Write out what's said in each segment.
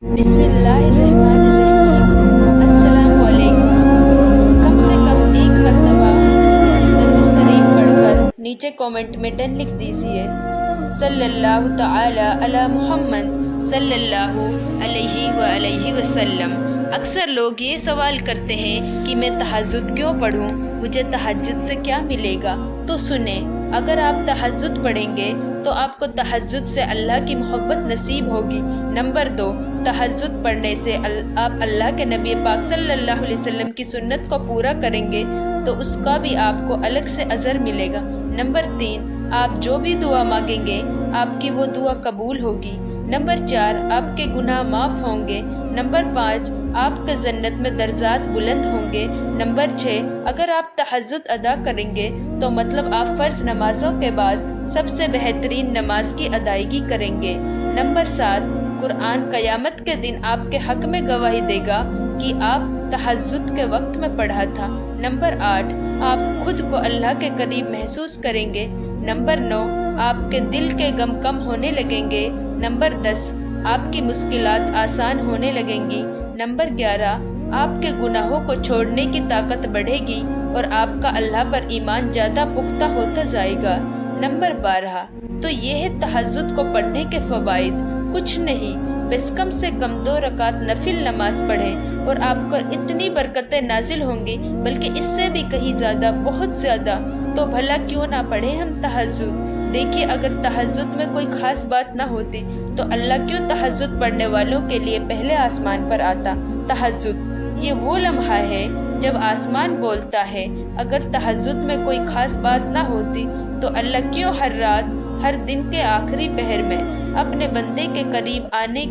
बिस्मिल्लाहिर्रहमानिर्रहीम। अस्सलाम वालेकुम। कम से कम एक मर्तबा दरूद शरीफ पढ़कर नीचे कमेंट में डन लिख दीजिए। सल्लल्लाहु तआला अला मुहम्मद सल्लल्लाहु अलैहि वसल्लम। अक्सर लोग ये सवाल करते हैं कि मैं तहज्जुद क्यों पढ़ूं, मुझे तहज्जुद से क्या मिलेगा। तो सुने, अगर आप तहज्जुद पढ़ेंगे तो आपको तहज्जुद से अल्लाह की मोहब्बत नसीब होगी। नंबर 2, तहज्जुद पढ़ने से आप अल्लाह के नबी पाक सल्लल्लाहु अलैहि वसल्लम की सुन्नत को पूरा करेंगे तो उसका भी आपको अलग से अजर मिलेगा। नंबर 3, आप जो भी दुआ मांगेंगे आपकी वो दुआ कबूल होगी। नंबर 4, आपके गुनाह माफ़ होंगे। नंबर 5, आपके जन्नत में दर्जात बुलंद होंगे। नंबर 6, अगर आप तहज्जुद अदा करेंगे तो मतलब आप फ़र्ज़ नमाज़ों के बाद सबसे बेहतरीन नमाज की अदायगी करेंगे। नंबर 7, कुरान क़यामत के दिन आपके हक़ में गवाही देगा कि आप तहज्जुद के वक्त में पढ़ा था। नंबर 8, आप खुद को अल्लाह के करीब महसूस करेंगे। नंबर 9, आपके दिल के गम कम होने लगेंगे। नंबर 10, आपकी मुश्किलात आसान होने लगेंगी। नंबर 11, आपके गुनाहों को छोड़ने की ताकत बढ़ेगी और आपका अल्लाह पर ईमान ज़्यादा पुख्ता होता जाएगा। नंबर 12, तो ये है तहज्जुद को पढ़ने के फ़वाइद। कुछ नहीं, बस कम से कम 2 रकात नफिल नमाज पढ़ें और आपको इतनी बरकतें नाजिल होंगी, बल्कि इससे भी कहीं ज़्यादा, बहुत ज़्यादा। तो भला क्यों ना पढ़े हम तहज्जुद। देखिए, अगर तहज्जुद में कोई ख़ास बात ना होती तो अल्लाह क्यों तहज्जुद पढ़ने वालों के लिए पहले आसमान पर आता। तहज्जुद ये वो लम्हा है जब आसमान बोलता है। अगर तहज्जुद में कोई ख़ास बात ना होती तो अल्लाह क्यों हर रात, हर दिन के आखिरी पहर में अपने बंदे के करीब आने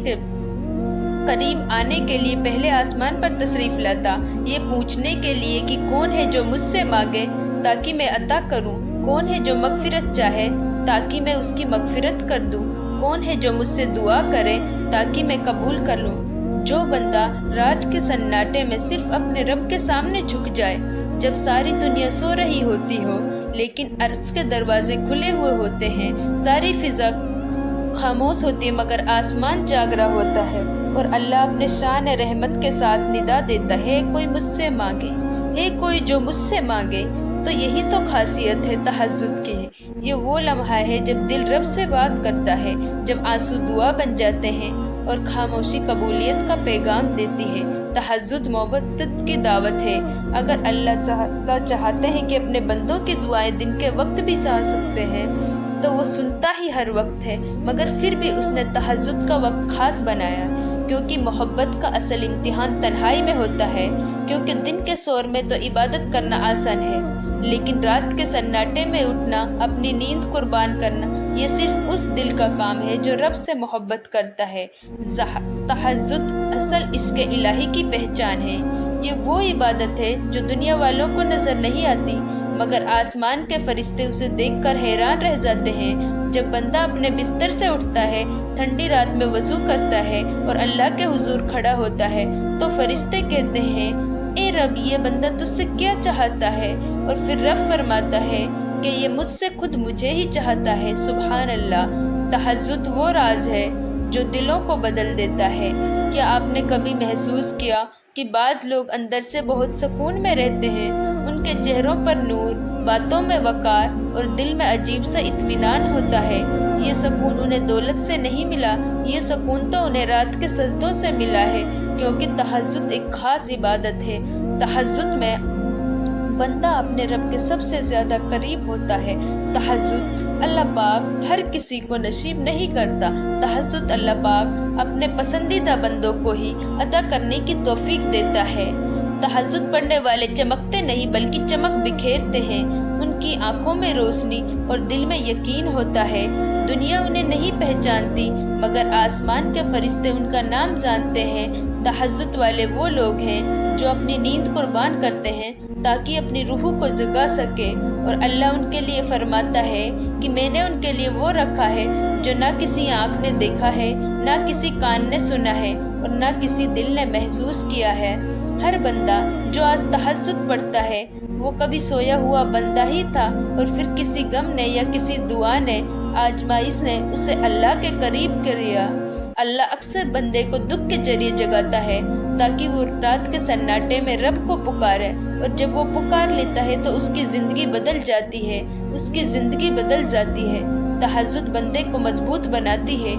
के लिए पहले आसमान पर तशरीफ़ लाता, ये पूछने के लिए कि कौन है जो मुझसे मांगे ताकि मैं अता करूं, कौन है जो मगफिरत चाहे ताकि मैं उसकी मगफिरत कर दूं, कौन है जो मुझसे दुआ करे ताकि मैं कबूल कर लूं। जो बंदा रात के सन्नाटे में सिर्फ अपने रब के सामने झुक जाए, जब सारी दुनिया सो रही होती हो लेकिन अर्श के दरवाजे खुले हुए होते हैं, सारी फिजा खामोश होती है मगर आसमान जाग रहा होता है और अल्लाह अपने शान रहमत के साथ निदा देता है, कोई मुझसे मांगे, है कोई जो मुझसे मांगे। तो यही तो खासियत है तहज्जुद की। ये वो लम्हा है जब दिल रब से बात करता है, जब आंसू दुआ बन जाते हैं और खामोशी कबूलियत का पैगाम देती है। तहज्जुद मोहब्बत की दावत है। अगर अल्लाह चाहते हैं कि अपने बंदों की दुआएं दिन के वक्त भी चाह सकते हैं तो वो सुनता ही हर वक्त है, मगर फिर भी उसने तहज्जुद का वक्त खास बनाया, क्योंकि मोहब्बत का असल इम्तिहान तन्हाई में होता है। क्योंकि दिन के शोर में तो इबादत करना आसान है, लेकिन रात के सन्नाटे में उठना, अपनी नींद कुर्बान करना, ये सिर्फ उस दिल का काम है जो रब से मोहब्बत करता है। तहज्जुद असल इसके इलाही की पहचान है। ये वो इबादत है जो दुनिया वालों को नजर नहीं आती, मगर आसमान के फरिश्ते उसे देखकर हैरान रह जाते हैं। जब बंदा अपने बिस्तर से उठता है, ठंडी रात में वज़ू करता है और अल्लाह के हुजूर खड़ा होता है, तो फरिश्ते कहते हैं, ए रब, ये बंदा तुझसे क्या चाहता है। और फिर रब फरमाता है कि ये मुझसे खुद मुझे ही चाहता है। सुभान अल्लाह। तहज्जुद वो राज है जो दिलों को बदल देता है। क्या आपने कभी महसूस किया कि बाज़ लोग अंदर से बहुत सुकून में रहते हैं, उनके चेहरों पर नूर, बातों में वक़ार और दिल में अजीब सा इत्मीनान होता है। ये सुकून उन्हें दौलत से नहीं मिला, ये सुकून तो उन्हें रात के सजदों से मिला है, क्योंकि तहज्जुद एक ख़ास इबादत है। तहज्जुद में बंदा अपने रब के सबसे ज़्यादा करीब होता है। तहज्जुद अल्लाह पाक हर किसी को नसीब नहीं करता। तहज्जुद अल्लाह पाक अपने पसंदीदा बंदों को ही अदा करने की तौफीक देता है। तहज्जुद पढ़ने वाले चमकते नहीं बल्कि चमक बिखेरते हैं। उनकी आंखों में रोशनी और दिल में यकीन होता है। दुनिया उन्हें नहीं पहचानती, मगर आसमान के फरिश्ते उनका नाम जानते हैं। तहज्जुद वाले वो लोग हैं जो अपनी नींद कुर्बान करते हैं ताकि अपनी रूह को जगा सके, और अल्लाह उनके लिए फरमाता है कि मैंने उनके लिए वो रखा है जो ना किसी आँख ने देखा है, ना किसी कान ने सुना है और ना किसी दिल ने महसूस किया है। हर बंदा जो आज तहज्जुद पढ़ता है वो कभी सोया हुआ बंदा ही था, और फिर किसी गम ने या किसी दुआ ने, आजमाइश ने उसे अल्लाह के करीब कर दिया। اللہ اکثر بندے کو دکھ کے ذریعے جگاتا ہے تاکہ وہ رات کے سناٹے میں رب کو پکارے، اور جب وہ پکار لیتا ہے تو اس کی زندگی بدل جاتی ہے، اس کی زندگی بدل جاتی ہے۔ تہجد بندے کو مضبوط بناتی ہے،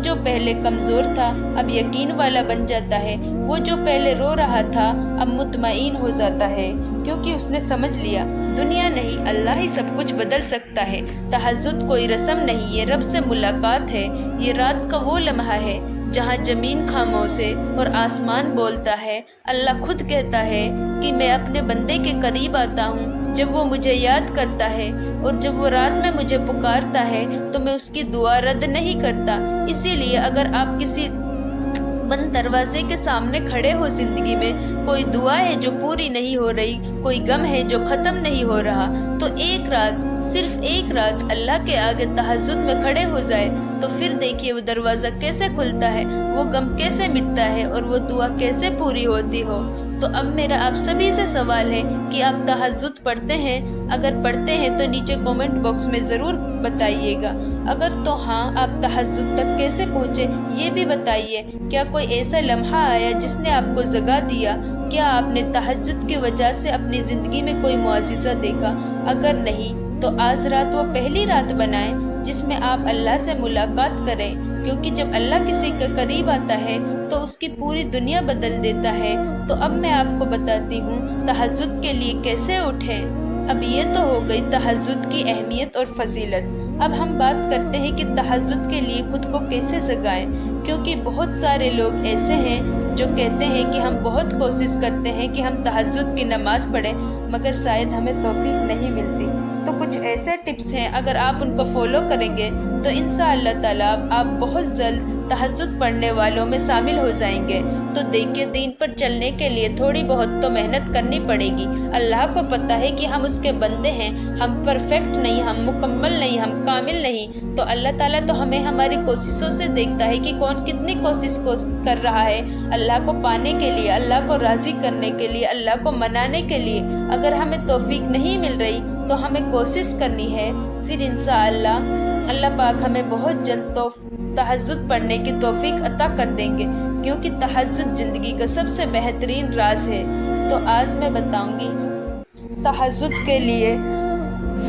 جو پہلے کمزور تھا اب یقین والا بن جاتا ہے، وہ جو پہلے رو رہا تھا اب مطمئن ہو جاتا ہے، کیونکہ اس نے سمجھ لیا دنیا نہیں اللہ ہی سب کچھ بدل سکتا ہے۔ تہجد کوئی رسم نہیں، یہ رب سے ملاقات ہے، یہ رات کا وہ لمحہ ہے جہاں زمین خاموش ہے اور آسمان بولتا ہے۔ اللہ خود کہتا ہے کہ میں اپنے بندے کے قریب آتا ہوں جب وہ مجھے یاد کرتا ہے، اور جب وہ رات میں مجھے پکارتا ہے تو میں اس کی دعا رد نہیں کرتا۔ اسی لیے اگر آپ کسی بند دروازے کے سامنے کھڑے ہو، زندگی میں کوئی دعا ہے جو پوری نہیں ہو رہی، کوئی غم ہے جو ختم نہیں ہو رہا، تو ایک رات، صرف ایک رات اللہ کے آگے تہجد میں کھڑے ہو جائے تو پھر دیکھیے وہ دروازہ کیسے کھلتا ہے، وہ غم کیسے مٹتا ہے اور وہ دعا کیسے پوری ہوتی ہو۔ تو اب میرا آپ سبھی سے سوال ہے کہ آپ تہجد پڑھتے ہیں؟ اگر پڑھتے ہیں تو نیچے کومنٹ باکس میں ضرور بتائیے گا۔ اگر تو ہاں، آپ تہجد تک کیسے پہنچے یہ بھی بتائیے۔ کیا کوئی ایسا لمحہ آیا جس نے آپ کو جگا دیا؟ کیا آپ نے تہجد کی وجہ سے اپنی زندگی میں کوئی معجزہ دیکھا؟ اگر نہیں تو آج رات وہ پہلی رات بنائیں جس میں آپ اللہ سے ملاقات کریں، کیونکہ جب اللہ کسی کے قریب آتا ہے تو اس کی پوری دنیا بدل دیتا ہے۔ تو اب میں آپ کو بتاتی ہوں تہجد کے لیے کیسے اٹھیں۔ اب یہ تو ہو گئی تہجد کی اہمیت اور فضیلت۔ اب ہم بات کرتے ہیں کہ تہجد کے لیے خود کو کیسے جگائیں، کیونکہ بہت سارے لوگ ایسے ہیں جو کہتے ہیں کہ ہم بہت کوشش کرتے ہیں کہ ہم تہجد کی نماز پڑھیں مگر شاید ہمیں توفیق نہیں ملتی۔ تو کچھ ایسے ٹپس ہیں، اگر آپ ان کو فالو کریں گے تو انشاءاللہ تعالیٰ آپ بہت جلد تہجد پڑھنے والوں میں شامل ہو جائیں گے۔ تو دیکھیے، دین پر چلنے کے لیے تھوڑی بہت تو محنت کرنی پڑے گی۔ اللہ کو پتہ ہے کہ ہم اس کے بندے ہیں، ہم پرفیکٹ نہیں، ہم مکمل نہیں، ہم کامل نہیں۔ تو اللہ تعالیٰ تو ہمیں ہماری کوششوں سے دیکھتا ہے کہ کون کتنی کوشش کر رہا ہے اللہ کو پانے کے لیے، اللہ کو راضی کرنے کے لیے، اللہ کو منانے کے لیے۔ اگر ہمیں توفیق نہیں مل رہی تو ہمیں کوشش کرنی ہے، پھر انشاءاللہ اللہ پاک ہمیں بہت جلد تہجد پڑھنے کی توفیق عطا کر دیں گے، کیونکہ تہجد زندگی کا سب سے بہترین راز ہے۔ تو آج میں بتاؤں گی تہجد کے لیے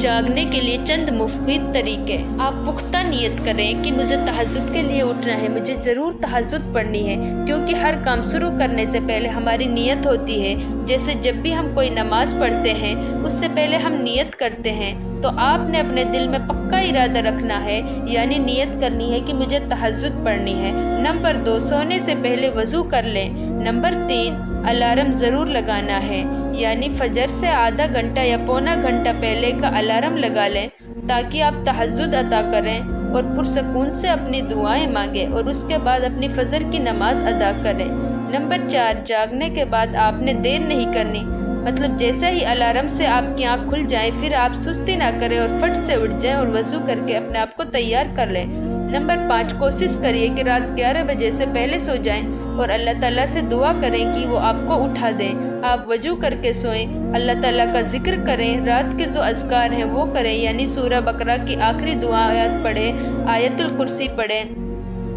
جاگنے کے لیے چند مفید طریقے۔ آپ پختہ نیت کریں کہ مجھے تہجد کے لیے اٹھنا ہے، مجھے ضرور تہجد پڑھنی ہے، کیونکہ ہر کام شروع کرنے سے پہلے ہماری نیت ہوتی ہے۔ جیسے جب بھی ہم کوئی نماز پڑھتے ہیں اس سے پہلے ہم نیت کرتے ہیں، تو آپ نے اپنے دل میں پکا ارادہ رکھنا ہے، یعنی نیت کرنی ہے کہ مجھے تہجد پڑھنی ہے۔ نمبر 2، سونے سے پہلے وضو کر لیں۔ نمبر 3، الارم ضرور لگانا ہے، یعنی فجر سے آدھا گھنٹہ یا پونا گھنٹہ پہلے کا الارم لگا لیں تاکہ آپ تہجد ادا کریں اور پرسکون سے اپنی دعائیں مانگیں، اور اس کے بعد اپنی فجر کی نماز ادا کریں۔ نمبر 4، جاگنے کے بعد آپ نے دیر نہیں کرنی، مطلب جیسے ہی الارم سے آپ کی آنکھ کھل جائے پھر آپ سستی نہ کریں اور فٹ سے اٹھ جائیں اور وضو کر کے اپنے آپ کو تیار کر لیں۔ نمبر 5، کوشش کریے کہ رات 11 بجے سے پہلے سو جائیں اور اللہ تعالیٰ سے دعا کریں کہ وہ آپ کو اٹھا دیں۔ آپ وضو کر کے سوئیں، اللہ تعالیٰ کا ذکر کریں، رات کے جو اذکار ہیں وہ کریں، یعنی سورہ بقرہ کی آخری دعائیں پڑھیں، آیت الکرسی پڑھیں،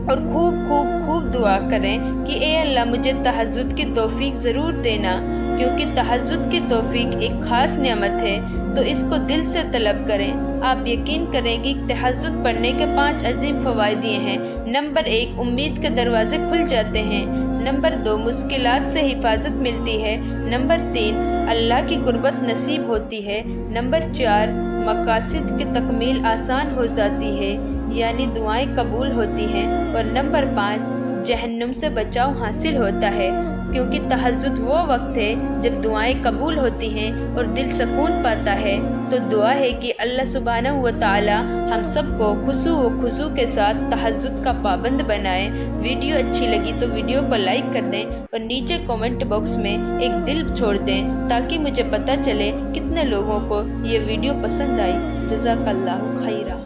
اور خوب خوب خوب دعا کریں کہ اے اللہ مجھے تہجد کی توفیق ضرور دینا، کیونکہ تہجد کی توفیق ایک خاص نعمت ہے، تو اس کو دل سے طلب کریں۔ آپ یقین کریں کہ تہجد پڑھنے کے 5 عظیم فوائد یہ ہیں۔ نمبر 1، امید کے دروازے کھل جاتے ہیں۔ نمبر 2، مشکلات سے حفاظت ملتی ہے۔ نمبر 3، اللہ کی قربت نصیب ہوتی ہے۔ نمبر 4، مقاصد کی تکمیل آسان ہو جاتی ہے، یعنی دعائیں قبول ہوتی ہیں۔ اور نمبر 5، جہنم سے بچاؤ حاصل ہوتا ہے، کیونکہ تہجد وہ وقت ہے جب دعائیں قبول ہوتی ہیں اور دل سکون پاتا ہے۔ تو دعا ہے کہ اللہ سبحانہ و تعالی ہم سب کو خشوع و خضوع کے ساتھ تہجد کا پابند بنائے۔ ویڈیو اچھی لگی تو ویڈیو کو لائک کر دیں اور نیچے کومنٹ باکس میں ایک دل چھوڑ دیں تاکہ مجھے پتہ چلے کتنے لوگوں کو یہ ویڈیو پسند آئی۔ جزاک اللہ خیرہ۔